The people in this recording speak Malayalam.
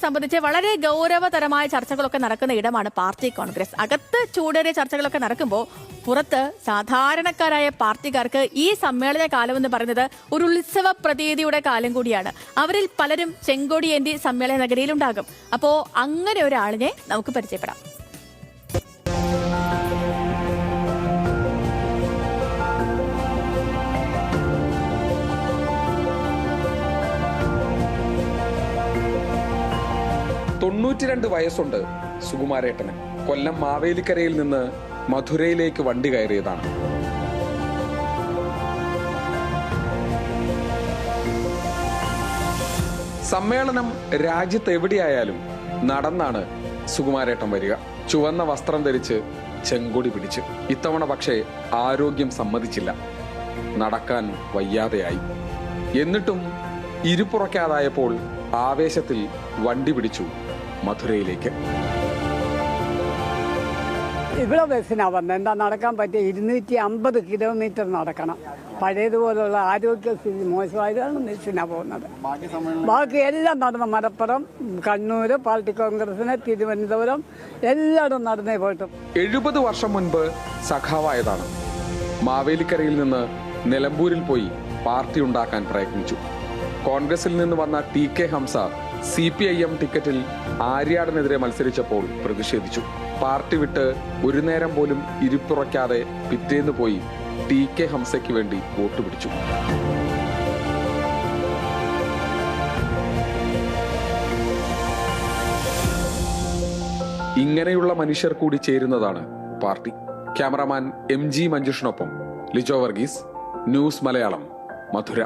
സംബന്ധിച്ച് വളരെ ഗൗരവതരമായ ചർച്ചകളൊക്കെ നടക്കുന്ന ഇടമാണ് പാർട്ടി കോൺഗ്രസ്. അകത്ത് ചൂടേറിയ ചർച്ചകളൊക്കെ നടക്കുമ്പോൾ പുറത്ത് സാധാരണക്കാരായ പാർട്ടിക്കാർക്ക് ഈ സമ്മേളന കാലം എന്ന് പറയുന്നത് ഒരു ഉത്സവ പ്രതീതിയുടെ കാലം കൂടിയാണ്. അവരിൽ പലരും ചെങ്കൊടിയേന്തി സമ്മേളന നഗരിയിലുണ്ടാകും. അപ്പോൾ അങ്ങനെ ഒരാളിനെ നമുക്ക് പരിചയപ്പെടാം. തൊണ്ണൂറ്റിരണ്ട് വയസ്സുണ്ട് സുകുമാരേട്ടന്. കൊല്ലം മാവേലിക്കരയിൽ നിന്ന് മധുരയിലേക്ക് വണ്ടി കയറിയതാണ്. സമ്മേളനം രാജ്യത്ത് എവിടെയായാലും നടന്നാണ് സുകുമാരേട്ടൻ വരിക. ചുവന്ന വസ്ത്രം ധരിച്ച് ചെങ്കൊടി പിടിച്ച്. ഇത്തവണ പക്ഷേ ആരോഗ്യം സമ്മതിച്ചില്ല. നടക്കാൻ വയ്യാതെയായി. എന്നിട്ടും ഇരുപ്പുറയ്ക്കാതായപ്പോൾ ആവേശത്തിൽ വണ്ടി പിടിച്ചു മധുരയിലേക്ക്. ഇവിടെ ബസ്സിനാ വന്നത്. എന്താ നടക്കാൻ പറ്റിയ 250 കിലോമീറ്റർ നടക്കണം. പഴയതുപോലുള്ള ആരോഗ്യസ്ഥിതി മോശമായതാണ് ബസ്സിനാ പോകുന്നത്. ബാക്കി എല്ലാം നടന്ന മലപ്പുറം, കണ്ണൂർ, പാർട്ടി കോൺഗ്രസിന്, തിരുവനന്തപുരം എല്ലായിടും നടന്നേ പോയിട്ടും. 70 വർഷം മുൻപ് സഖാവായതാണ്. മാവേലിക്കരയിൽ നിന്ന് നിലമ്പൂരിൽ പോയി പാർട്ടി ഉണ്ടാക്കാൻ പ്രയത്നിച്ചു. കോൺഗ്രസിൽ നിന്ന് വന്ന TK ഹംസ CPIM ടിക്കറ്റിൽ ആര്യാടനെതിരെ മത്സരിച്ചപ്പോൾ പ്രതിഷേധിച്ചു. പാർട്ടി വിട്ട് ഒരു നേരം പോലും ഇരുപ്പുറയ്ക്കാതെ പിറ്റേന്ന് പോയി TK ഹംസയ്ക്ക് വേണ്ടി വോട്ട് പിടിച്ചു. ഇങ്ങനെയുള്ള മനുഷ്യർ കൂടി ചേരുന്നതാണ് പാർട്ടി. ക്യാമറാമാൻ MG മഞ്ജുഷിനൊപ്പം ലിജോ വർഗീസ്, ന്യൂസ് മലയാളം, മധുര.